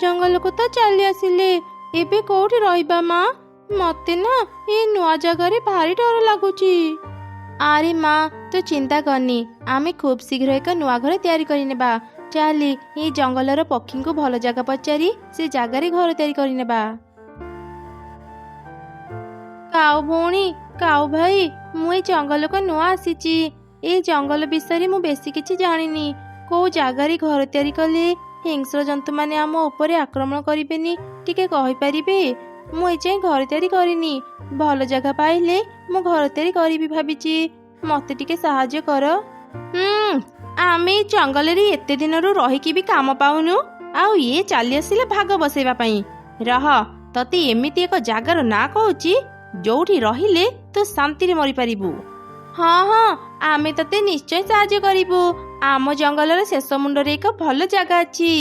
ଜଙ୍ଗଲକୁ ତ ଚାଲି ଆସିଲେ, ଏବେ କୋଉଠି ରହିବା ମା? ମତେ ନା ଏ ନୂଆ ଜାଗାରେ ଭାରି ଡର ଲାଗୁଛି। ଆରେ ମା, ତୁ ଚିନ୍ତା କରନି, ଆମେ ଖୁବ୍ ଶୀଘ୍ର ଏକ ନୂଆ ଘର ତିଆରି କରିନେବା। ଚାଲି ଏ ଜଙ୍ଗଲର ପକ୍ଷୀଙ୍କୁ ଭଲ ଜାଗା ପଚାରି ସେ ଜାଗାରେ ଘର ତିଆରି କରିନେବା। କାଉ ଭଉଣୀ, କାଉ ଭାଇ, ମୁଁ ଏ ଜଙ୍ଗଲକୁ ନୂଆ ଆସିଛି। ଏ ଜଙ୍ଗଲ ବିଷୟରେ ମୁଁ ବେଶୀ କିଛି ଜାଣିନି। କୋଉ ଜାଗାରେ ଘର ତିଆରି କଲେ ହିଂସ୍ର ଜନ୍ତୁମାନେ ଆମ ଉପରେ ଆକ୍ରମଣ କରିବେନି, ଟିକେ କହିପାରିବେ? ମୁଁ ଏଯାଏଁ ଘର ତିଆରି କରିନି। ଭଲ ଜାଗା ପାଇଲେ ମୁଁ ଘର ତିଆରି କରିବି ଭାବିଛି। ମତେ ଟିକେ ସାହାଯ୍ୟ କର। ଆମେ ଏ ଜଙ୍ଗଲରେ ଏତେ ଦିନରୁ ରହିକି ବି କାମ ପାଉନୁ, ଆଉ ଇଏ ଚାଲି ଆସିଲେ ଭାଗ ବସେଇବା ପାଇଁ। ରହ, ତତେ ଏମିତି ଏକ ଜାଗାର ନାଁ କହୁଛି ଯୋଉଠି ରହିଲେ ତୁ ଶାନ୍ତିରେ ମରିପାରିବୁ। ହଁ ହଁ, ଆମେ ତତେ ନିଶ୍ଚୟ ସାହାଯ୍ୟ କରିବୁ। ଆମ ଜଙ୍ଗଲର ଶେଷ ମୁଣ୍ଡରେ ଏକ ଭଲ ଜାଗା ଅଛି।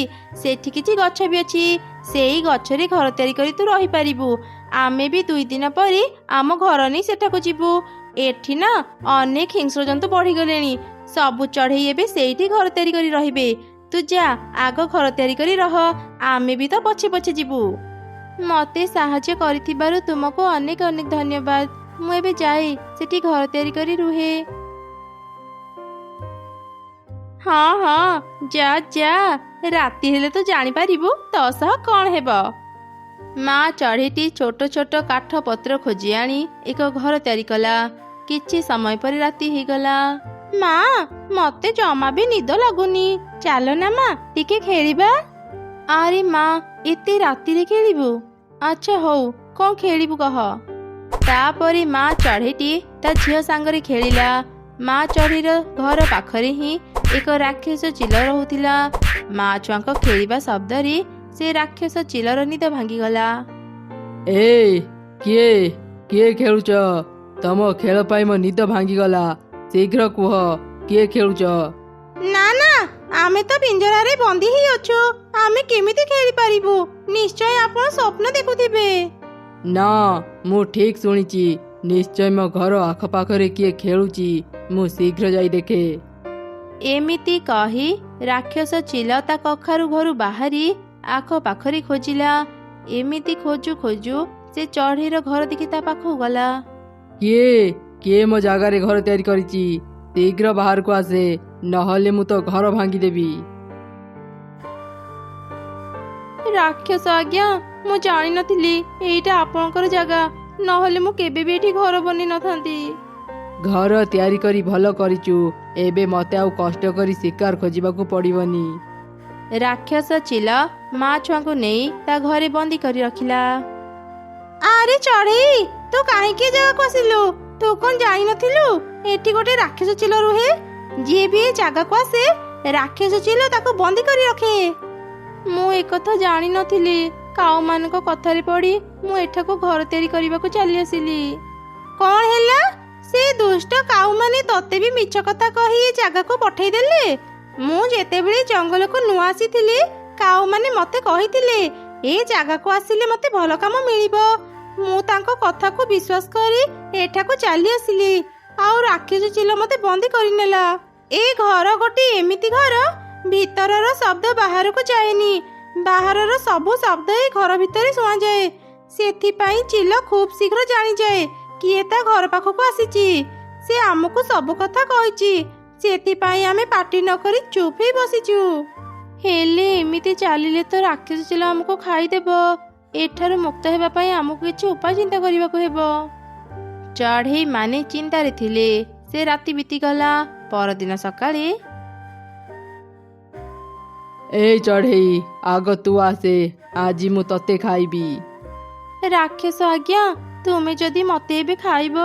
ସେଠି କିଛି ଗଛ ବି ଅଛି। ସେଇ ଗଛରେ ଘର ତିଆରି କରି ତୁ ରହିପାରିବୁ। ଆମେ ବି 2 ଦିନ ପରେ ଆମ ଘର ନେଇ ସେଠାକୁ ଯିବୁ। ଏଠି ନା ଅନେକ ହିଂସ୍ର ଜନ୍ତୁ ବଢିଗଲେଣି। ସବୁ ଚଢେଇ ଏବେ ସେଇଠି ଘର ତିଆରି କରି ରହିବେ। ତୁ ଯା, ଆଗ ଘର ତିଆରି କରି ରହ, ଆମେ ବି ତ ପଛେ ପଛେ ଯିବୁ। ମତେ ସାହାଯ୍ୟ କରିଥିବାରୁ ତୁମକୁ ଅନେକ ଅନେକ ଧନ୍ୟବାଦ। ମୁଁ ଏବେ ଯାଏ ସେଠି ଘର ତିଆରି କରି ରୁହେ। ହଁ ହଁ, ଯା ଯା, ରାତି ହେଲେ ତୁ ଜାଣିପାରିବୁ ତୋ ସହ କଣ ହେବ। ମା ଚଢ଼େଇଟି ଛୋଟ ଛୋଟ କାଠ ପତ୍ର ଖୋଜି ଆଣି ଏକ ଘର ତିଆରି କଲା। କିଛି ସମୟ ପରେ ରାତି ହେଇଗଲା। ମା, ମତେ ଜମା ବି ନିଦ ଲାଗୁନି। ଚାଲ ନା ମା, ଟିକେ ଖେଳିବା। ଆରେ ମା, ଏତେ ରାତିରେ ଖେଳିବୁ? ଆଚ୍ଛା ହଉ, କଣ ଖେଳିବୁ କହ। ତାପରେ ମା ଚଢ଼େଇଟି ତା ଝିଅ ସାଙ୍ଗରେ ଖେଳିଲା। ମା ଚଢ଼େଇର ଘର ପାଖରେ ହିଁ ଏକ ରାକ୍ଷସ ଚିଲ ରହୁଥିଲା। ମା ଛୁଆଙ୍କ ଖେଳିବା ଶବ୍ଦରେ ସେ ରାକ୍ଷସ ଚିଲର ନିଦ ଭାଙ୍ଗିଗଲା। କିଏ କିଏ ଖେଳୁଛ? ତମ ଖେଳ ପାଇଁ ମୋ ନିଦ ଭାଙ୍ଗିଗଲା। ଶୀଘ୍ର କୁହ, କିଏ ଖେଳୁଛ? ନା ନା, ଆମେ ତ ପିଞ୍ଜରାରେ ବନ୍ଦୀ ହେଇ ଅଛୁ। ଆମେ କେମିତି ଖେଳିପାରିବୁ? ନିଶ୍ଚୟ ଆପଣ ସ୍ୱପ୍ନ ଦେଖୁଥିବେ। ନା, ମୁଁ ଠିକ୍ ଶୁଣିଛି। ନିଶ୍ଚୟ ମୋ ଘର ଆଖପାଖରେ କିଏ ଖେଳୁଛି। ମୁଁ ଶୀଘ୍ର ଯାଇ ଦେଖେ। ଏମିତି କହି ରାକ୍ଷସ ଚିଲ ତା କଖାରୁ ଘରୁ ବାହାରି ଆଖପାଖରେ ଖୋଜିଲା। ଏମିତି ଖୋଜୁ ଖୋଜୁ ସେ ଚଢ଼େଇର ଘର ଦେଖି ତା ପାଖକୁ ଗଲା। କିଏ ମୋ ଜାଗାରେ ଘର ତିଆରି କରିଛି? ଶୀଘ୍ର ବାହାରକୁ ଆସେ, ନହେଲେ ମୁଁ ତ ଘର ଭାଙ୍ଗିଦେବି। ରାକ୍ଷସ ଆଜ୍ଞା, ମୁଁ ଜାଣିନଥିଲି ଏଇଟା ଆପଣଙ୍କର ଜାଗା। ନହେଲେ ମୁଁ କେବେ ବି ଏଠି ଘର ବନେଇ ନଥାନ୍ତି। ଘର ତିଆରି କରି ଭଲ କରିଛୁ। ଏବେ ମତେ ଆଉ କଷ୍ଟ କରି ଶିକାର ଖୋଜିବାକୁ ପଡ଼ିବନି। ରାକ୍ଷସ ଚିଲ ମା ଛୁଆଙ୍କୁ ନେଇ ତା ଘରେ ବନ୍ଦୀ କରି ରଖିଲା। ଆରେ ଚଢ଼େଇ, ତୁ କାହିଁକି ଏ ଜାଗାକୁ ଆସିଲୁ? ତୁ କଣ ଜାଣିନଥିଲୁ ଏଠି ଗୋଟେ ରାକ୍ଷସ ଚିଲ ରୁହେ? ଯିଏ ବି ଏ ଜାଗାକୁ ଆସେ ରାକ୍ଷସ ଚିଲ ତାକୁ ବନ୍ଦୀ କରି ରଖେ। ମୁଁ ଏକଥା ଜାଣିନଥିଲି। କାଉମାନଙ୍କ କଥାରେ ପଡ଼ି ମୁଁ ଏଠାକୁ ଘର ତିଆରି କରିବାକୁ ଚାଲି ଆସିଲି। କଣ ହେଲା? ସେ ଦୁଷ୍ଟ କାଉମାନେ ତତେ ବି ମିଛ କଥା କହି ଏ ଜାଗାକୁ ପଠେଇ ଦେଲେ? ମୁଁ ଯେତେବେଳେ ଜଙ୍ଗଲକୁ ନୂଆ ଆସିଥିଲି, କାଉମାନେ ମତେ କହିଥିଲେ ଏ ଜାଗାକୁ ଆସିଲେ ମତେ ଭଲ କାମ ମିଳିବ। ମୁଁ ତାଙ୍କ କଥାକୁ ବିଶ୍ୱାସ କରି ଏଠାକୁ ଚାଲି ଆସିଲି, ଆଉ ରାକ୍ଷସ ଚିଲ ମତେ ବନ୍ଦୀ କରିନେଲା। ଏ ଘର ଗୋଟେ ଏମିତି ଘର, ଭିତରର ଶବ୍ଦ ବାହାରକୁ ଯାଏନି। ବାହାରର ସବୁ ଶବ୍ଦ ଏ ଘର ଭିତରେ ଶୁଣାଯାଏ। ସେଥିପାଇଁ ଚିଲ ଖୁବ୍ ଶୀଘ୍ର ଜାଣିଯାଏ କିଏ ତା ଘର ପାଖକୁ ଆସିଛି। ସେ ଆମକୁ ସବୁ କଥା କହିଛି। ସେଥିପାଇଁ ଆମେ ପାଟି ନ କରି ଚୁପ୍ ହେଇ ବସିଛୁ। ହେଲେ ଏମିତି ଚାଲିଲେ ତ ରାକ୍ଷସ ଚିଲ ଆମକୁ ଖାଇଦେବ। ଏଠାରୁ ମୁକ୍ତ ହେବା ପାଇଁ ଆମକୁ କିଛି ଉପାୟ ଚିନ୍ତା କରିବାକୁ ହେବ। ଚଢ଼େଇ ମାନେ ଚିନ୍ତାରେ ଥିଲେ। ସେ ରାତି ବିତିଗଲା। ପରଦିନ ସକାଳେ ଏଇ ଚଢ଼େଇ, ଆଗ ତୁ ଆସେ, ଆଜି ମୁଁ ତତେ ଖାଇବି। ରାକ୍ଷସ ଆଜ୍ଞା, ତୁମେ ଯଦି ମତେ ଏବେ ଖାଇବ,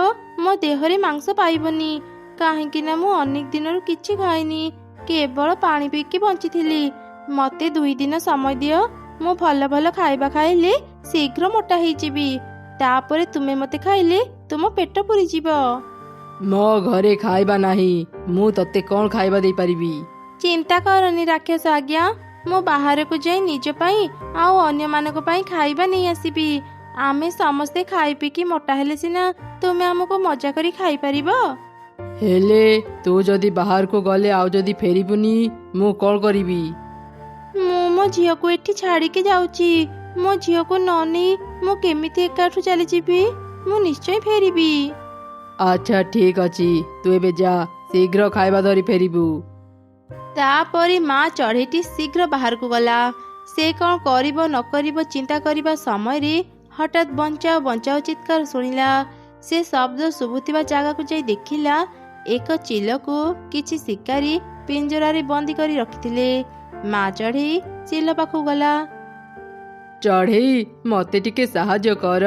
ମୋ ଦେହରେ ମାଂସ ପାଇବନି। କାହିଁକି ନା ମୁଁ ଅନେକ ଦିନରୁ କିଛି ଖାଇନି, କେବଳ ପାଣି ପିଇକି ବଞ୍ଚିଥିଲି। ମତେ 2 ଦିନ ସମୟ ଦିଅ। ମୁଁ ଭଲ ଭଲ ଖାଇବା ଖାଇଲେ ଶୀଘ୍ର ମୋଟା ହେଇଯିବି। ତାପରେ ତୁମେ ମତେ ଖାଇଲେ ତୁମ ପେଟ ପୁରିଯିବ। ମୋ ଘରେ ଖାଇବା ନାହିଁ, ମୁଁ ତତେ କଣ ଖାଇବା ଦେଇପାରିବି? ଚିନ୍ତା କରନି ରାକ୍ଷସ ଆଜ୍ଞା, ମୁଁ ବାହାରକୁ ଯାଇ ନିଜ ପାଇଁ ଆଉ ଅନ୍ୟମାନଙ୍କ ପାଇଁ ଖାଇବା ନେଇ ଆସିବି। ଆମେ ସମସ୍ତେ ଖାଇ ପିଇକି ମୋଟା ହେଲେ ସିନା ତୁମେ ଆମକୁ ମଜା କରି ଖାଇପାରିବ। ହେଲେ ତୁ ଯଦି ବାହାରକୁ ଗଲେ ଆଉ ଯଦି ଫେରିବୁନି, ମୁଁ କଣ କରିବି? ମୁଁ ମୋ ଝିଅକୁ ଏଠି ଛାଡ଼ିକି ଯାଉଛି। ମୋ ଝିଅକୁ ନ ନେଇ ମୁଁ କେମିତି ଏକାଠୁ ଚାଲିଯିବି? ମୁଁ ନିଶ୍ଚୟ ଫେରିବି। ଆଚ୍ଛା ଠିକ୍ ଅଛି, ତୁ ଏବେ ଯା, ଶୀଘ୍ର ଖାଇବା ଧରି ଫେରିବୁ। ତାପରେ ମା ଚଢ଼େଇଟି ଶୀଘ୍ର ବାହାରକୁ ଗଲା। ସେ କ'ଣ କରିବ ନ କରିବ ଚିନ୍ତା କରିବା ସମୟରେ ହଠାତ୍ ବଞ୍ଚାଅ ବଞ୍ଚାଅ ଚିତ୍କାର ଶୁଣିଲା। ସେ ଶବ୍ଦ ଶୁଭୁଥିବା ଜାଗାକୁ ଯାଇ ଦେଖିଲା ଏକ ଚିଲକୁ କିଛି ଶିକାରୀ ପିଞ୍ଜରାରେ ବନ୍ଦୀ କରି ରଖିଥିଲେ। ମା ଚଢ଼େଇ ଚିଲ ପାଖକୁ ଗଲା। ଚଢ଼େଇ, ମତେ ଟିକେ ସାହାଯ୍ୟ କର।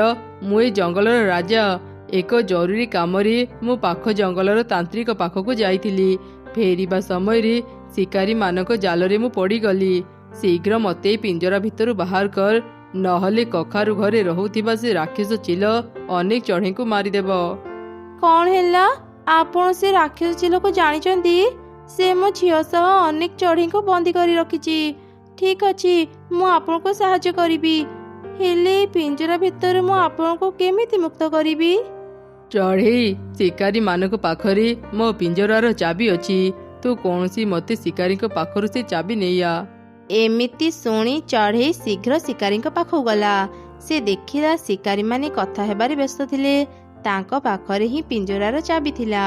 ମୁଁ ଏଇ ଜଙ୍ଗଲର ରାଜା। ଏକ ଜରୁରୀ କାମରେ ମୁଁ ପାଖ ଜଙ୍ଗଲର ତାନ୍ତ୍ରିକ ପାଖକୁ ଯାଇଥିଲି। ଫେରିବା ସମୟରେ ଶିକାରୀମାନଙ୍କ ଜାଲରେ ମୁଁ ପଡ଼ିଗଲି। ଶୀଘ୍ର ମତେ ଏଇ ପିଞ୍ଜରା ଭିତରୁ ବାହାର କର, ନହେଲେ କଖାରୁ ଘରେ ରହୁଥିବା ସେ ରାକ୍ଷସ ଚିଲ ଅନେକ ଚଢ଼େଇଙ୍କୁ ମାରିଦେବ। କ'ଣ ହେଲା? ଆପଣ ସେ ରାକ୍ଷସ ଚିଲକୁ ଜାଣିଛନ୍ତି? ସେ ମୋ ଝିଅ ସହ ଅନେକ ଚଢ଼େଇଙ୍କୁ ବନ୍ଦୀ କରି ରଖିଛି। ଠିକ୍ ଅଛି, ମୁଁ ଆପଣଙ୍କୁ ସାହାଯ୍ୟ କରିବି। ହେଲେ ଏଇ ପିଞ୍ଜରା ଭିତରେ ମୁଁ ଆପଣଙ୍କୁ କେମିତି ମୁକ୍ତ କରିବି? ଚଢ଼େଇ, ଶିକାରୀମାନଙ୍କ ପାଖରେ ମୋ ପିଞ୍ଜରାର ଚାବି ଅଛି। ତୁ କୌଣସି ମତେ ଶିକାରୀଙ୍କ ପାଖରୁ ସେ ଚାବି ନେଇଆ। ଏମିତି ଶୁଣି ଚଢ଼େଇ ଶୀଘ୍ର ଶିକାରୀଙ୍କ ପାଖକୁ ଗଲା। ସେ ଦେଖିଲା ଶିକାରୀମାନେ କଥା ହେବାରେ ବ୍ୟସ୍ତ ଥିଲେ। ତାଙ୍କ ପାଖରେ ହିଁ ପିଞ୍ଜରାର ଚାବି ଥିଲା।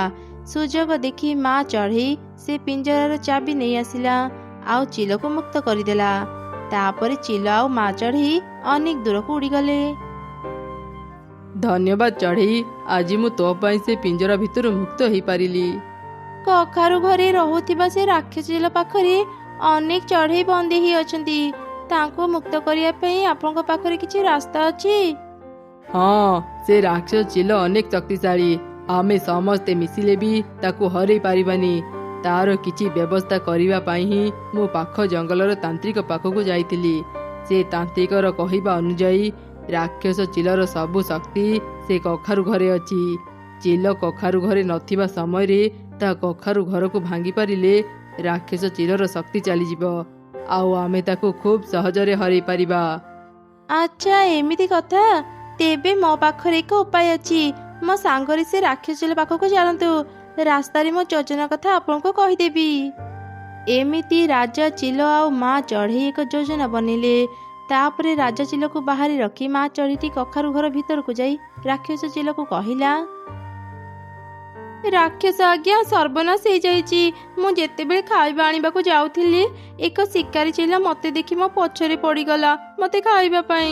ସୁଯୋଗ ଦେଖି ମା ଚଢ଼େଇ ସେ ପିଞ୍ଜରାର ଚାବି ନେଇ ଆସିଲା ଆଉ ଚିଲକୁ ମୁକ୍ତ କରିଦେଲା। ତାପରେ ଚିଲ ଆଉ ମା ଚଢ଼େଇ ଅନେକ ଦୂରକୁ ଉଡ଼ିଗଲେ। ଧନ୍ୟବାଦ ଚଢ଼େଇ, ଆଜି ମୁଁ ତୋ ପାଇଁ ସେ ପିଞ୍ଜରା ଭିତରୁ ମୁକ୍ତ ହେଇପାରିଲି। କଖାରୁ ଘରେ ରହୁଥିବା ସେ ରାକ୍ଷସ ଚିଲ ପାଖରେ ଅନେକ ଚଢ଼େଇ ବନ୍ଦୀ ହେଇ ଅଛନ୍ତି। ତାଙ୍କୁ ମୁକ୍ତ କରିବା ପାଇଁ ଆପଣଙ୍କ ପାଖରେ କିଛି ରାସ୍ତା ଅଛି? ହଁ, ସେ ରାକ୍ଷସ ଚିଲ ଅନେକ ଶକ୍ତିଶାଳୀ। ଆମେ ସମସ୍ତେ ମିଶିଲେ ବି ତାକୁ ହରେଇ ପାରିବାନି। ତାର କିଛି ବ୍ୟବସ୍ଥା କରିବା ପାଇଁ ହିଁ ମୁଁ ପାଖ ଜଙ୍ଗଲର ତାନ୍ତ୍ରିକ ପାଖକୁ ଯାଇଥିଲି। ସେ ତାନ୍ତ୍ରିକର କହିବା ଅନୁଯାୟୀ ରାକ୍ଷସ ଚିଲର ସବୁ ଶକ୍ତି ସେ କଖାରୁ ଘରେ ଅଛି। ଚିଲ କଖାରୁ ଘରେ ନଥିବା ସମୟରେ ତା କଖାରୁ ଘରକୁ ଭାଙ୍ଗି ପାରିଲେ ରାକ୍ଷସ ଚିଲର ଶକ୍ତି ଚାଲିଯିବ ଆଉ ଆମେ ତାକୁ ଖୁବ୍ ସହଜରେ ହରେଇ ପାରିବା। ଆଚ୍ଛା, ଏମିତି କଥା। ତେବେ ମୋ ପାଖରେ ଏକ ଉପାୟ ଅଛି। ମୋ ସାଙ୍ଗରେ ସେ ରାକ୍ଷସ ଚିଲ ପାଖକୁ ଚାଲନ୍ତୁ। ରାସ୍ତାରେ ମୋ ଯୋଜନା କଥା ଆପଣଙ୍କୁ କହିଦେବି। ଏମିତି ରାଜା ଚିଲ ଆଉ ମା ଚଢ଼େଇ ଏକ ଯୋଜନା ବନେଇଲେ। ତାପରେ ରାଜା ଚିଲକୁ ବାହାରେ ରଖି ମା ଚଢ଼େଇଟି କଖାରୁ ଘର ଭିତରକୁ ଯାଇ ରାକ୍ଷସ ଚିଲକୁ କହିଲା, ରାକ୍ଷସ ଆଜ୍ଞା, ସର୍ବନାଶ ହେଇଯାଇଛି। ମୁଁ ଯେତେବେଳେ ଖାଇବା ଆଣିବାକୁ ଯାଉଥିଲି ଏକ ଶିକାରୀ ଚିଲ ମତେ ଦେଖି ମୋ ପଛରେ ପଡ଼ିଗଲା ମତେ ଖାଇବା ପାଇଁ।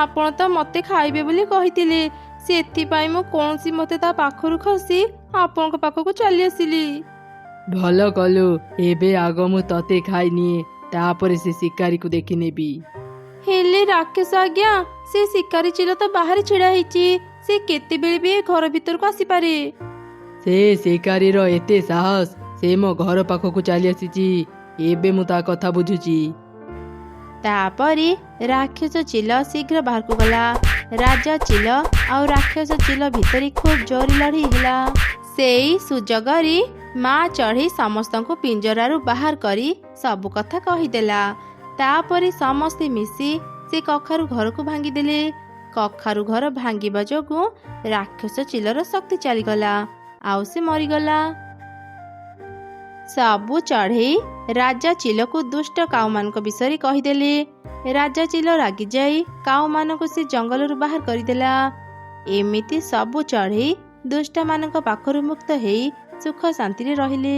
ଆପଣ ତ ମତେ ଖାଇବେ ବୋଲି କହିଥିଲେ, ସେଥିପାଇଁ ମୁଁ କୌଣସି ମତେ ତା ପାଖରୁ ଖସି ଆପଣଙ୍କ ପାଖକୁ ଚାଲି ଆସିଲି। ଭଲ କଲୁ। ଏବେ ଆଗ ମୁଁ ତତେ ଖାଇନିଏ, ତାପରେ ସେ ଶିକାରୀକୁ ଦେଖିନେବି। ହେଲେ ରାକ୍ଷସ ଆଜ୍ଞା, ସେ ଶିକାରୀ ଚିଲ ତ ବାହାରେ ଛିଡ଼ା ହେଇଛି। ସେ କେତେବେଳେ ବି ଏ ଘର ଭିତରକୁ ଆସିପାରେ। ସେ ଶିକାରୀର ଏତେ ସାହସ, ସେ ମୋ ଘର ପାଖକୁ ଚାଲି ଆସିଛି। ଏବେ ମୁଁ ତା କଥା ବୁଝୁଛି। ତାପରେ ରାକ୍ଷସ ଚିଲ ଶୀଘ୍ର ବାହାରକୁ ଗଲା। ରାଜା ଚିଲ ଆଉ ରାକ୍ଷସ ଚିଲ ଭିତରେ ଖୁବ୍ ଜୋର ଲଢ଼େଇ ହେଲା। ସେଇ ସୁଯୋଗରେ ମା ଚଢ଼େଇ ସମସ୍ତଙ୍କୁ ପିଞ୍ଜରାରୁ ବାହାର କରି ସବୁ କଥା କହିଦେଲା। ତାପରେ ସମସ୍ତେ ମିଶି ସେ କଖାରୁ ଘରକୁ ଭାଙ୍ଗିଦେଲେ। କଖାରୁ ଘର ଭାଙ୍ଗିବା ଯୋଗୁଁ ରାକ୍ଷସ ଚିଲର ଶକ୍ତି ଚାଲିଗଲା ଆଉ ସେ ମରିଗଲା। ସବୁ ଚଢ଼େଇ ରାଜା ଚିଲକୁ ଦୁଷ୍ଟ କାଉମାନଙ୍କ ବିଷୟରେ କହିଦେଲେ। ରାଜା ଚିଲ ରାଗିଯାଇ କାଉମାନଙ୍କୁ ସେ ଜଙ୍ଗଲରୁ ବାହାର କରିଦେଲା। ଏମିତି ସବୁ ଚଢ଼େଇ ଦୁଷ୍ଟମାନଙ୍କ ପାଖରୁ ମୁକ୍ତ ହେଇ ସୁଖ ଶାନ୍ତିରେ ରହିଲେ।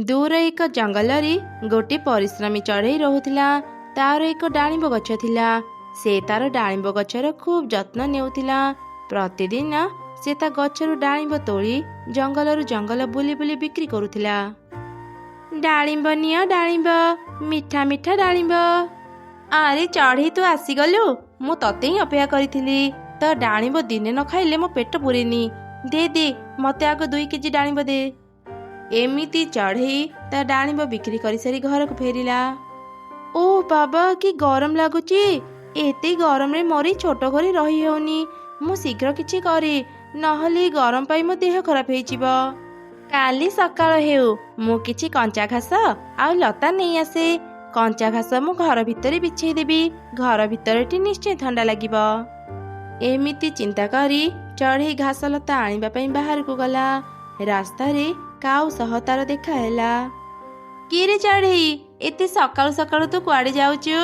ଦୂର ଏକ ଜଙ୍ଗଲରେ ଗୋଟିଏ ପରିଶ୍ରମୀ ଚଢ଼େଇ ରହୁଥିଲା। ତାର ଏକ ଡାଳିମ୍ବ ଗଛ ଥିଲା। ସେ ତାର ଡାଳିମ୍ବ ଗଛର ଖୁବ୍ ଯତ୍ନ ନେଉଥିଲା। ପ୍ରତିଦିନ ସେ ତା ଗଛରୁ ଡାଳିମ୍ବ ତୋଳି ଜଙ୍ଗଲରୁ ଜଙ୍ଗଲ ବୁଲି ବୁଲି ବିକ୍ରି କରୁଥିଲା। ଡାଳିମ୍ବ ନିଅ ଡାଳିମ୍ବ, ମିଠା ମିଠା ଡାଳିମ୍ବ। ଆରେ ଚଢ଼େଇ, ତୁ ଆସିଗଲୁ। ମୁଁ ତତେ ହିଁ ଅପେକ୍ଷା କରିଥିଲି। ତ ଡାଳିମ୍ବ ଦିନେ ନ ଖାଇଲେ ମୋ ପେଟ ପୁରେନି। ଦେ ଦେ, ମତେ ଆଗ 2 କେଜି ଡାଳିମ୍ବ ଦେ। ଏମିତି ଚଢ଼େଇ ତା ଡାଳିମ୍ବ ବିକ୍ରି କରିସାରି ଘରକୁ ଫେରିଲା। ଓ ବାବା, କି ଗରମ ଲାଗୁଛି। ଏତେ ଗରମରେ ମରି ଛୋଟ ଘରେ ରହି ହେଉନି। ମୁଁ ଶୀଘ୍ର କିଛି କରେ, ନହେଲେ ଗରମ ପାଇଁ ମୋ ଦେହ ଖରାପ ହେଇଯିବ। କାଲି ସକାଳ ହେଉ, ମୁଁ କିଛି କଞ୍ଚା ଘାସ ଆଉ ଲତା ନେଇ ଆସେ। କଞ୍ଚା ଘାସ ମୁଁ ଘର ଭିତରେ ବିଛେଇ ଦେବି। ଘର ଭିତରଟି ନିଶ୍ଚୟ ଥଣ୍ଡା ଲାଗିବ। ଏମିତି ଚିନ୍ତା କରି ଚଢ଼େଇ ଘାସ ଲତା ଆଣିବା ପାଇଁ ବାହାରକୁ ଗଲା। ରାସ୍ତାରେ କାଉ ସହ ତାର ଦେଖା ହେଲା। କିରେ ଚଢ଼େଇ, ଏତେ ସକାଳୁ ସକାଳୁ ତୁ କୁଆଡ଼େ ଯାଉଛୁ?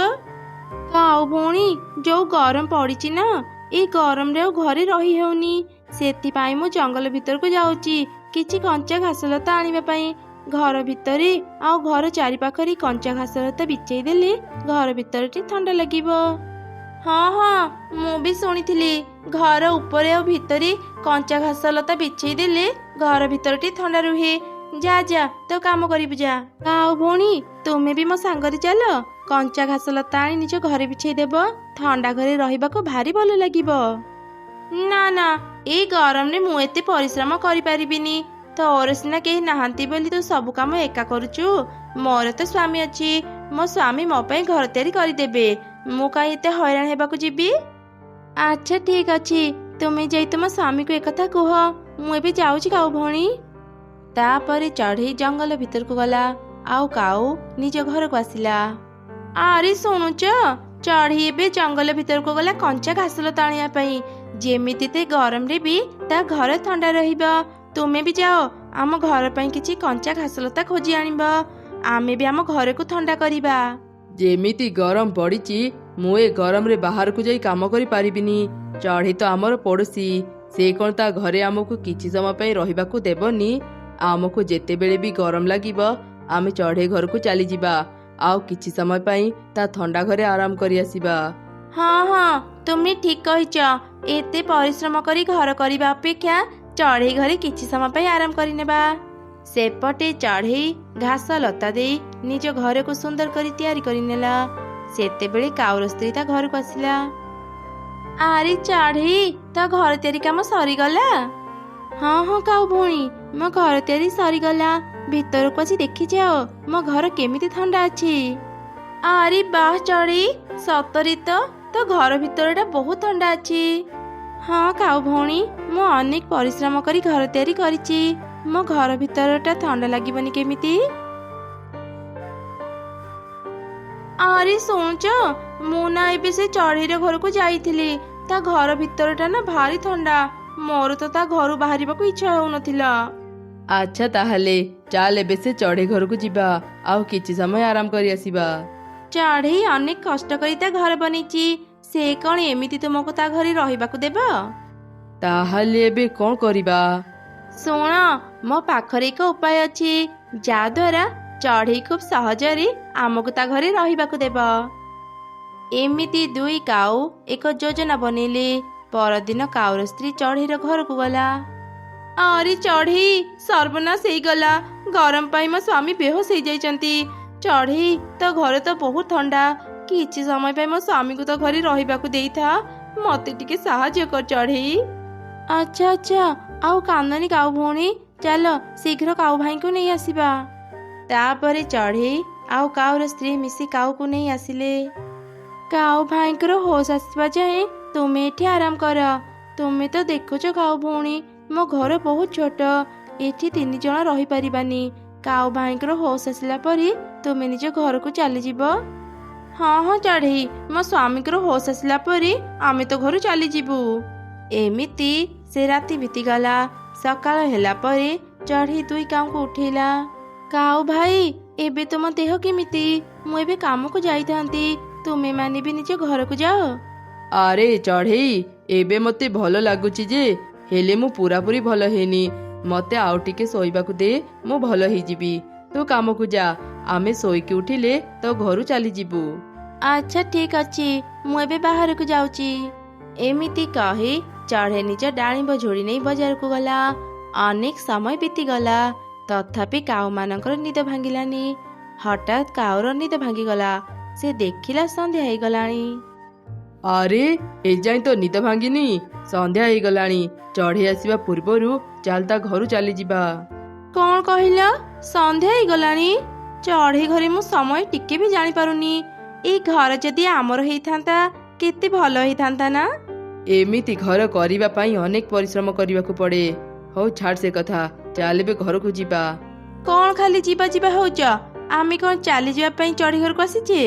କାଉ ଭଉଣୀ, ଯୋଉ ଗରମ ପଡ଼ିଛି ନା, ଏଇ ଗରମରେ ଆଉ ଘରେ ରହି ହେଉନି। ସେଥିପାଇଁ ମୁଁ ଜଙ୍ଗଲ ଭିତରକୁ ଯାଉଛି କିଛି କଞ୍ଚା ଘାସଲତା ଆଣିବା ପାଇଁ। ଘର ଭିତରେ ଆଉ ଘର ଚାରିପାଖରେ କଞ୍ଚା ଘାସଲତା ବିଛେଇ ଦେଲେ ଘର ଭିତରଟି ଥଣ୍ଡା ଲାଗିବ। ହଁ ହଁ, ମୁଁ ବି ଶୁଣିଥିଲି ଘର ଉପରେ ଆଉ ଭିତରେ କଞ୍ଚା ଘାସଲତା ବିଛେଇ ଦେଲେ ଘର ଭିତରଟି ଥଣ୍ଡା ରୁହେ। ଯା ଯା, ତୋ କାମ କରିବୁ ଯା। କାଉ ଭଉଣୀ, ତୁମେ ବି ମୋ ସାଙ୍ଗରେ ଚାଲ। କଞ୍ଚା ଘାସଲତା ଆଣି ନିଜ ଘରେ ବିଛେଇ ଦେବ। ଥଣ୍ଡା ଘରେ ରହିବାକୁ ଭାରି ଭଲ ଲାଗିବ। ନା ନା, ଏଇ ଗରମରେ ମୁଁ ଏତେ ପରିଶ୍ରମ କରିପାରିବିନି। ତୋର ସିନା କେହି ନାହାନ୍ତି ବୋଲି ତୁ ସବୁ କାମ ଏକା କରୁଛୁ। ମୋର ତ ସ୍ୱାମୀ ଅଛି, ମୋ ସ୍ୱାମୀ ମୋ ପାଇଁ ଘର ତିଆରି କରିଦେବେ। ମୁଁ କାହିଁ ଏତେ ହଇରାଣ ହେବାକୁ ଯିବି? ଆଚ୍ଛା ଠିକ୍ ଅଛି, ତୁମେ ଯାଇ ତୁମ ସ୍ୱାମୀକୁ ଏକଥା କୁହ। ମୁଁ ଏବେ ଯାଉଛି କାଉ ଭଉଣୀ। ତାପରେ ଚଢ଼େଇ ଜଙ୍ଗଲ ଭିତରକୁ ଗଲା ଆଉ କାଉ ନିଜ ଘରକୁ ଆସିଲା। ଆରେ ଶୁଣୁଛ, ଚଢ଼େଇ ଏବେ ଜଙ୍ଗଲ ଭିତରକୁ ଗଲା କଞ୍ଚା ଘାସଲତା ଆଣିବା ପାଇଁ, ଯେମିତି ତେ ଗରମରେ ବି ତା ଘର ଥଣ୍ଡା ରହିବ। ତୁମେ ବି ଯାଅ, ଆମ ଘର ପାଇଁ କିଛି କଞ୍ଚା ଘାସଲତା ଖୋଜି ଆଣିବ। ଆମେ ବି ଆମ ଘରକୁ ଥଣ୍ଡା କରିବା। ଯେମିତି ଗରମ ପଡ଼ିଛି, ମୁଁ ଏ ଗରମରେ ବାହାରକୁ ଯାଇ କାମ କରିପାରିବିନି। ଚଢ଼େଇ ତ ଆମର ପଡ଼ୋଶୀ, ସେ କ'ଣ ତା ଘରେ ଆମକୁ କିଛି ସମୟ ପାଇଁ ରହିବାକୁ ଦେବନି? ଆମକୁ ଯେତେବେଳେ ବି ଗରମ ଲାଗିବ ଆମେ ଚଢ଼େଇ ଘରକୁ ଚାଲିଯିବା, ଆଉ କିଛି ସମୟ ପାଇଁ ତା ଥଣ୍ଡା ଘରେ ଆରାମ କରି ଆସିବା। ହଁ ହଁ, ତୁମେ ଠିକ୍ କହିଛ। ଏତେ ପରିଶ୍ରମ କରି ଘର କରିବା ଅପେକ୍ଷା ଚଢ଼େଇ ଘରେ କିଛି ସମୟ ପାଇଁ ଆରାମ କରିନେବା। ସେପଟେ ଚଢ଼େଇ ଘାସ ଲତା ଦେଇ ନିଜ ଘରକୁ ସୁନ୍ଦର କରି ତିଆରି କରିନେଲା। ସେତେବେଳେ କାଉର ସ୍ତ୍ରୀ ତା ଘରକୁ ଆସିଲା। ଆରେ ଚଢ଼େଇ, ତୋ ଘର ତିଆରି କାମ ସରିଗଲା? ହଁ ହଁ କାଉ ଭଉଣୀ, ମୋ ଘର ତିଆରି ସରିଗଲା। ଭିତରକୁ ଆସି ଦେଖିଯାଅ ମୋ ଘର କେମିତି ଥଣ୍ଡା ଅଛି। ଆରେ ବାଃ ଚଢ଼େଇ, ସତରେ ତ ତୋ ଘର ଭିତରଟା ବହୁତ ଥଣ୍ଡା ଅଛି। ହଁ କାଉ ଭଉଣୀ, ମୁଁ ଅନେକ ପରିଶ୍ରମ କରି ଘର ତିଆରି କରିଛି। ମୋ ଘର ଭିତରଟା ଥଣ୍ଡା ଲାଗିବନି କେମିତି? ଆରେ ଶୁଣୁଛ, ମୁଁ ନା ଏବେ ସେ ଚଢ଼େଇର ଘରକୁ ଯାଇଥିଲି। ତା ଘର ଭିତରଟା ନା ଭାରି ଥଣ୍ଡା। ମୋର ତ ତା ଘରୁ ବାହାରିବାକୁ ଇଚ୍ଛା ହେଉନଥିଲା। ଆଚ୍ଛା ତାହେଲେ ଚାଲ ଏବେ ସେ ଚଢ଼େଇ ଘରକୁ ଯିବା, ଆଉ କିଛି ସମୟ ଆରାମ କରି ଆସିବା। ଚଢ଼େଇ ଅନେକ କଷ୍ଟ କରି ତା ଘର ବନେଇଛି, ସେ କ'ଣ ଏମିତି ତୁମକୁ ତା ଘରେ ରହିବାକୁ ଦେବ? ତାହେଲେ ଏବେ କ'ଣ କରିବା? ଶୁଣ, ମୋ ପାଖରେ ଏକ ଉପାୟ ଅଛି, ଯାଦ୍ୱାରା ଚଢ଼େଇ ଖୁବ୍ ସହଜରେ ଆମକୁ ତା ଘରେ ରହିବାକୁ ଦେବ। ଏମିତି ଦୁଇ କାଉ ଏକ ଯୋଜନା ବନେଇଲେ। ପରଦିନ କାଉର ସ୍ତ୍ରୀ ଚଢ଼େଇର ଘରକୁ ଗଲା। ଆରେ ଚଢ଼େଇ, ସର୍ବନାଶ ହେଇଗଲା। ଗରମ ପାଇଁ ମୋ ସ୍ୱାମୀ ବେହୋସ ହେଇଯାଇଛନ୍ତି। ଚଢ଼େଇ, ତୋ ଘର ତ ବହୁତ ଥଣ୍ଡା। କିଛି ସମୟ ପାଇଁ ମୋ ସ୍ୱାମୀକୁ ତ ଘରେ ରହିବାକୁ ଦେଇଥା। ମତେ ଟିକେ ସାହାଯ୍ୟ କର ଚଢ଼େଇ। ଆଚ୍ଛା ଆଚ୍ଛା, ଆଉ କାନ୍ଦନି କାଉ ଭଉଣୀ, ଚାଲ ଶୀଘ୍ର କାଉ ଭାଇଙ୍କୁ ନେଇ ଆସିବା। ତାପରେ ଚଢ଼େଇ ଆଉ କାଉର ସ୍ତ୍ରୀ ମିଶି କାଉକୁ ନେଇ ଆସିଲେ। କାଉ ଭାଇଙ୍କର ହୋସ ଆସିବା ଯାଏଁ ତୁମେ ଏଠି ଆରାମ କର। ତୁମେ ତ ଦେଖୁଛ କାଉ ଭଉଣୀ, ମୋ ଘର ବହୁତ ଛୋଟ, ଏଠି 3 ଜଣ ରହିପାରିବାନି। କାଉ ଭାଇଙ୍କର ହୋସ ଆସିଲା ପରେ ତୁମେ ନିଜ ଘରକୁ ଚାଲିଯିବ। ହଁ ହଁ ଚଢ଼େଇ, ମୋ ସ୍ୱାମୀଙ୍କର ହୋସ ଆସିଲା ପରେ ଆମେ ତ ଘରୁ ଚାଲିଯିବୁ। ଏମିତି ସେ ରାତି ବିତିଗଲା। ସକାଳ ହେଲା ପରେ ଚଢ଼େଇ ଦୁଇ କାଉଙ୍କୁ ଉଠେଇଲା। କାଉ ଭାଇ, ଏବେ ତୁମ ଦେହ କେମିତି? ମୁଁ ଏବେ କାମକୁ ଯାଇଥାନ୍ତି, ତୁମେମାନେ ବି ନିଜ ଘରକୁ ଯାଅ। ଆରେ ଚଢ଼େଇ, ଏବେ ମୋତେ ଭଲ ଲାଗୁଛି ଯେ, ହେଲେ ମୁଁ ପୁରାପୁରି ଭଲ ହେଇନି। ମୋତେ ଆଉ ଟିକେ ଶୋଇବାକୁ ଦେ, ମୁଁ ଭଲ ହେଇଯିବି। ତୁ କାମକୁ ଯା, ଆମେ ଶୋଇକି ଉଠିଲେ ତୋ ଘରୁ ଚାଲିଯିବୁ। ଆଚ୍ଛା ଠିକ୍ ଅଛି, ମୁଁ ଏବେ ବାହାରକୁ ଯାଉଛି। ଏମିତି କହି ଚଢ଼େଇ ନିଜ ଡାଳିମ୍ବ ଝୋଳି ନେଇ ବଜାରକୁ ଗଲା। ଅନେକ ସମୟ ବିତିଗଲା, ତଥାପି କାଉମାନଙ୍କର ନିଦ ଭାଙ୍ଗିଲାନି। ହଠାତ୍ କାଉର ନିଦ ଭାଙ୍ଗିଗଲା। ସେ ଦେଖିଲା ସନ୍ଧ୍ୟା ହେଇଗଲାଣି। ଆରେ ଏଯାଏଁ ତ ନିଦ ଭାଙ୍ଗିନି, ସନ୍ଧ୍ୟା ହେଇଗଲାଣି। ଚଢ଼େଇ ଆସିବା ପୂର୍ବରୁ ଚାଲ ତା ଘରୁ ଚାଲିଯିବା। କ'ଣ କହିଲ? ସନ୍ଧ୍ୟା ହେଇଗଲାଣି? ଚଢ଼େଇ ଘରେ ମୁଁ ସମୟ ଟିକେ ବି ଜାଣିପାରୁନି। ଏଇ ଘର ଯଦି ଆମର ହେଇଥାନ୍ତା କେତେ ଭଲ ହେଇଥାନ୍ତା ନା? ଏମିତି ଘର କରିବା ପାଇଁ ଅନେକ ପରିଶ୍ରମ କରିବାକୁ ପଡ଼େ। ହଉ ଛାଡ଼ ସେ କଥା, ଚାଲ ଏବେ ଘରକୁ ଯିବା। କ'ଣ ଖାଲି ଯିବା ଯିବା ହଉଛ? ଆମେ କ'ଣ ଚାଲିଯିବା ପାଇଁ ଚଢ଼େଇ ଘରକୁ ଆସିଛେ?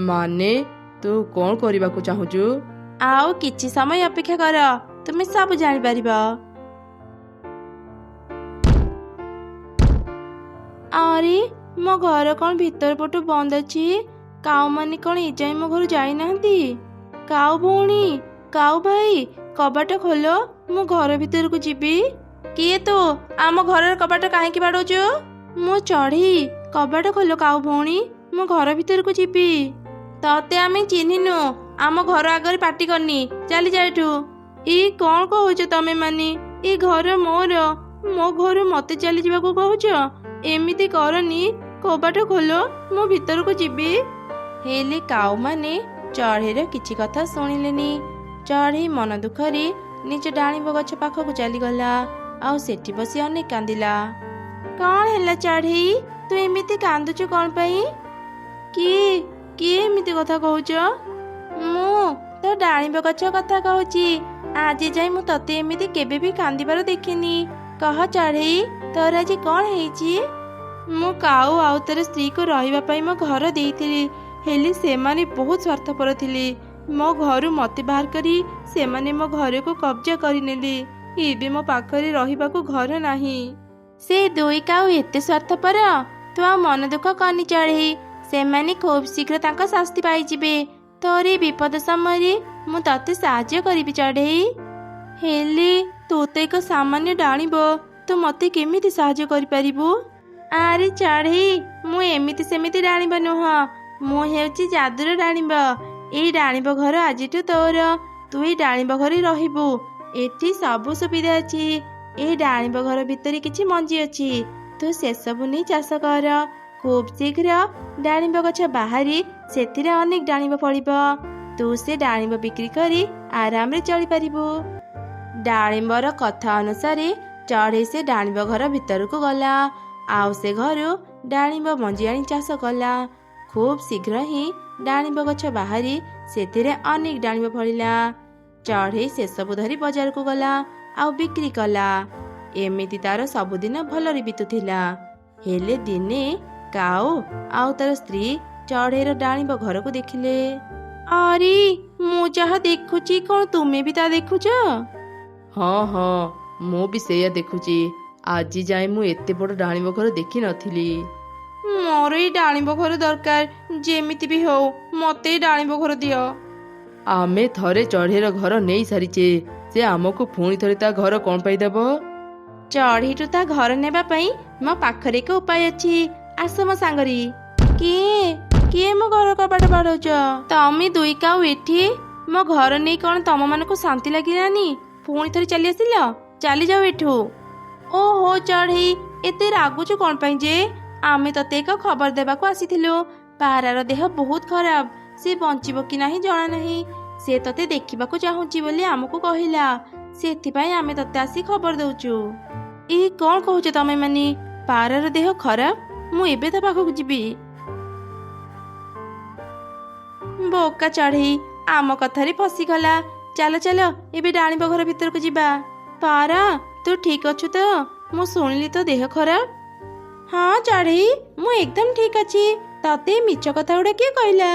ମାନେ, ତୁ କ'ଣ କରିବାକୁ ଚାହୁଁଛୁ? ଆଉ କିଛି ସମୟ ଅପେକ୍ଷା କର, ତୁମେ ସବୁ ଜାଣିପାରିବ। ଆରେ ମୋ ଘର କ'ଣ ଭିତର ପଟୁ ବନ୍ଦ ଅଛି? କାଉମାନେ କ'ଣ ଏଯାଏଁ ମୋ ଘରୁ ଯାଇନାହାନ୍ତି? କାଉ ଭଉଣୀ, କାଉ ଭାଇ, କବାଟ ଖୋଲ, ମୁଁ ଘର ଭିତରକୁ ଯିବି। କିଏ ତୁ? ଆମ ଘରର କବାଟ କାହିଁକି ବାଡ଼ଉଛୁ? ମୁଁ ଚଢ଼େଇ, କବାଟ ଖୋଲ କାଉ ଭଉଣୀ, ମୁଁ ଘର ଭିତରକୁ ଯିବି। ତତେ ଆମେ ଚିହ୍ନିନୁ, ଆମ ଘର ଆଗରେ ପାଟି କରନି, ଚାଲି ଯା ଏଠୁ। ଇ କ'ଣ କହୁଛ ତମେ ମାନେ? ଏ ଘର ମୋର, ମୋ ଘରୁ ମତେ ଚାଲିଯିବାକୁ କହୁଛ? ଏମିତି କରନି, କବାଟ ଖୋଲ, ମୁଁ ଭିତରକୁ ଯିବି। ହେଲେ କାଉମାନେ ଚଢ଼େଇର କିଛି କଥା ଶୁଣିଲେନି। ଚଢ଼େଇ ମନ ଦୁଃଖରେ ନିଜ ଡାଳିମ୍ବ ଗଛ ପାଖକୁ ଚାଲିଗଲା, ଆଉ ସେଠି ବସି ଅନେକ କାନ୍ଦିଲା। କ'ଣ ହେଲା ଚଢ଼େଇ, ତୁ ଏମିତି କାନ୍ଦୁଛୁ କ'ଣ ପାଇଁ? କିଏ ଏମିତି କଥା କହୁଛ? ମୁଁ ତ ଡାଳିମ୍ବ ଗଛ କଥା କହୁଛି। ଆଜି ଯାଇ ମୁଁ ତତେ ଏମିତି କେବେ ବି କାନ୍ଦିବାର ଦେଖିନି। କହ ଚଢ଼େଇ, ତୋର ଆଜି କ'ଣ ହେଇଛି? ମୁଁ କାଉ ଆଉ ତୋର ସ୍ତ୍ରୀକୁ ରହିବା ପାଇଁ ମୋ ଘର ଦେଇଥିଲି, ହେଲେ ସେମାନେ ବହୁତ ସ୍ୱାର୍ଥପର ଥିଲେ। ମୋ ଘରୁ ମତେ ବାହାର କରି ସେମାନେ ମୋ ଘରକୁ କବ୍ଜା କରିନେଲେ। ଏବେ ମୋ ପାଖରେ ରହିବାକୁ ଘର ନାହିଁ। ସେ ଦୁଇ କାଉ ଏତେ ସ୍ୱାର୍ଥପର? ତୁ ଆଉ ମନ ଦୁଃଖ କରନି ଚଢ଼େଇ, ସେମାନେ ଖୁବ୍ ଶୀଘ୍ର ତାଙ୍କ ଶାସ୍ତି ପାଇଯିବେ। ତୋର ଏ ବିପଦ ସମୟରେ ମୁଁ ତତେ ସାହାଯ୍ୟ କରିବି ଚଢ଼େଇ। ହେଲେ ତୁ ତ ଏକ ସାମାନ୍ୟ ଡାଳିମ୍ବ, ତୁ ମତେ କେମିତି ସାହାଯ୍ୟ କରିପାରିବୁ? ଆରେ ଚଢ଼େଇ, ମୁଁ ଏମିତି ସେମିତି ଡାଳିମ୍ବ ନୁହଁ, ମୁଁ ହେଉଛି ଯାଦୁର ଡାଳିମ୍ବ। ଏଇ ଡାଳିମ୍ବ ଘର ଆଜିଠୁ ତୋର, ତୁ ଏଇ ଡାଳିମ୍ବ ଘରେ ରହିବୁ। ଏଠି ସବୁ ସୁବିଧା ଅଛି। ଏଇ ଡାଳିମ୍ବ ଘର ଭିତରେ କିଛି ମଞ୍ଜି ଅଛି, ତୁ ସେସବୁ ନେଇ ଚାଷ କର। ଖୁବ୍ ଶୀଘ୍ର ଡାଳିମ୍ବ ଗଛ ବାହାରି ସେଥିରେ ଅନେକ ଡାଳିମ୍ବ ଫଳିବ। ତୁ ସେ ଡାଳିମ୍ବ ବିକ୍ରି କରି ଆରାମରେ ଚଳିପାରିବୁ। ଡାଳିମ୍ବର କଥା ଅନୁସାରେ ଚଢ଼େଇ ସେ ଡାଳିମ୍ବ ଘର ଭିତରକୁ ଗଲା, ଆଉ ସେ ଘରୁ ଡାଳିମ୍ବ ମଞ୍ଜି ଆଣି ଚାଷ କଲା। ଖୁବ୍ ଶୀଘ୍ର ହିଁ ଡାଳିମ୍ବ ଗଛ ବାହାରି ସେଥିରେ ଅନେକ ଡାଳିମ୍ବ ଫଳିଲା। ଚଢ଼େଇ ସେସବୁ ଧରି ବଜାରକୁ ଗଲା ଆଉ ବିକ୍ରି କଲା। ଏମିତି ତାର ସବୁଦିନ ଭଲରେ ବିତୁଥିଲା। ହେଲେ ଦିନେ କାଉ ଆଉ ତାର ସ୍ତ୍ରୀ ଚଢ଼େଇର ଡାଳିମ୍ବ ଘରକୁ ଦେଖିଲେ। ଆରେ, ମୁଁ ଯାହା ଦେଖୁଛି କ'ଣ ତୁମେ ବି ତା ଦେଖୁଛ? ହଁ, ମୁଁ ବି ସେଇଆ ଦେଖୁଛି। ଆଜି ଯାଏ ମୁଁ ଏତେ ବଡ଼ ଡାଳିମ୍ବ ଘର ଦେଖିନଥିଲି। ମୋର ଏଇ ଡାଳିମ୍ବ ଘର ଦରକାର, ଯେମିତି ବି ହଉ ମତେ ଏଇ ଡାଳିମ୍ବ ଘର ଦିଅ। ଆମେ ଥରେ ଚଢ଼େଇର ଘର ନେଇ ସାରିଛେ, ସେ ଆମକୁ ପୁଣି ଥରେ ତା ଘର କ'ଣ ପାଇଁ ଦେବ? ଚଢ଼େଇଠୁ ତା ଘର ନେବା ପାଇଁ ମୋ ପାଖରେ ଏକ ଉପାୟ ଅଛି, ଆସ ମୋ ସାଙ୍ଗରେ। କିଏ ମୋ ଘର କବାଟ ବାଡ଼ଉଛ? ତମେ ଦୁଇ କାଉ ଏଠି ମୋ ଘର ନେଇ କ'ଣ ତମମାନଙ୍କୁ ଶାନ୍ତି ଲାଗିଲାନି? ପୁଣି ଥରେ ଚାଲି ଆସିଲ, ଚାଲି ଯାଉ ଏଠୁ। ଓହୋ ଚଢ଼େଇ, ଏତେ ରାଗୁଛୁ କ'ଣ ପାଇଁ ଯେ? ଆମେ ତତେ ଏକ ଖବର ଦେବାକୁ ଆସିଥିଲୁ। ପାରାର ଦେହ ବହୁତ ଖରାପ, ସେ ବଞ୍ଚିବ କି ନାହିଁ ଜଣା ନାହିଁ। ସେ ତତେ ଦେଖିବାକୁ ଚାହୁଁଛି ବୋଲି ଆମକୁ କହିଲା, ସେଥିପାଇଁ ଆମେ ତତେ ଆସି ଖବର ଦଉଛୁ। ଏ କ'ଣ କହୁଛ ତମେ ମାନେ? ପାରାର ଦେହ ଖରାପ? ମୁଁ ଏବେ ତା ପାଖକୁ ଯିବି। ବୋକା ଚଢ଼େଇ ଆମ କଥାରେ ଫସିଗଲା। ଚାଲ ଚାଲ, ଏବେ ଡାଳିମ୍ବ ଘର ଭିତରକୁ ଯିବା। ପାରା, ତୁ ଠିକ ଅଛୁ ତ? ମୁଁ ଶୁଣିଲି ତୋ ଦେହ ଖରାପ। ହଁ ଚଢ଼େଇ, ମୁଁ ଏକଦମ ଠିକ ଅଛି। ତତେ ମିଛ କଥା ଗୁଡ଼ା କିଏ କହିଲା?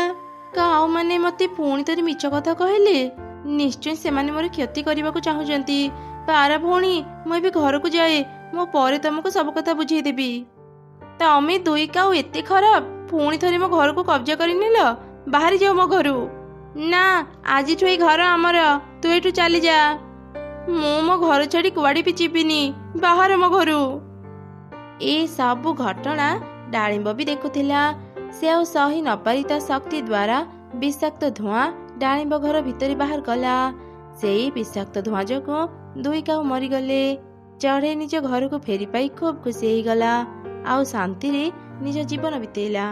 କାଉମାନେ ମତେ ପୁଣି ଥରେ ମିଛ କଥା କହିଲେ। ନିଶ୍ଚୟ ସେମାନେ ମୋର କ୍ଷତି କରିବାକୁ ଚାହୁଁଛନ୍ତି। ପାରା ଭଉଣୀ, ମୁଁ ଏବେ ଘରକୁ ଯାଏ, ମୁଁ ପରେ ତମକୁ ସବୁ କଥା ବୁଝେଇଦେବି। ତମେ ଦୁଇ କାଉ ଏତେ ଖରାପ, ପୁଣି ଥରେ ମୋ ଘରକୁ କବ୍ଜା କରିନେଲ। ବାହାରି ଯାଉ ମୋ ଘରୁ। ନା, ଆଜିଠୁ ଏଇ ଘର ଆମର, ତୁ ଏଠୁ ଚାଲିଯା। ମୁଁ ମୋ ଘର ଛାଡ଼ି କୁଆଡ଼େ ବି ଯିବିନି, ବାହାର ମୋ ଘରୁ। ଏ ସବୁ ଘଟଣା ଡାଳିମ୍ବ ବି ଦେଖୁଥିଲା। ସେ ଆଉ ସହି ନପାରି ତା ଶକ୍ତି ଦ୍ୱାରା ବିଷାକ୍ତ ଧୂଆଁ ଡାଳିମ୍ବ ଘର ଭିତରେ ବାହାର କଲା। ସେଇ ବିଷାକ୍ତ ଧୂଆଁ ଯୋଗୁଁ ଦୁଇ କାଉ ମରିଗଲେ। ଚଢ଼େଇ ନିଜ ଘରକୁ ଫେରି ପାଇ ଖୁବ୍ ଖୁସି ହେଇଗଲା ଆଉ ଶାନ୍ତିରେ ନିଜ ଜୀବନ ବିତେଇଲା।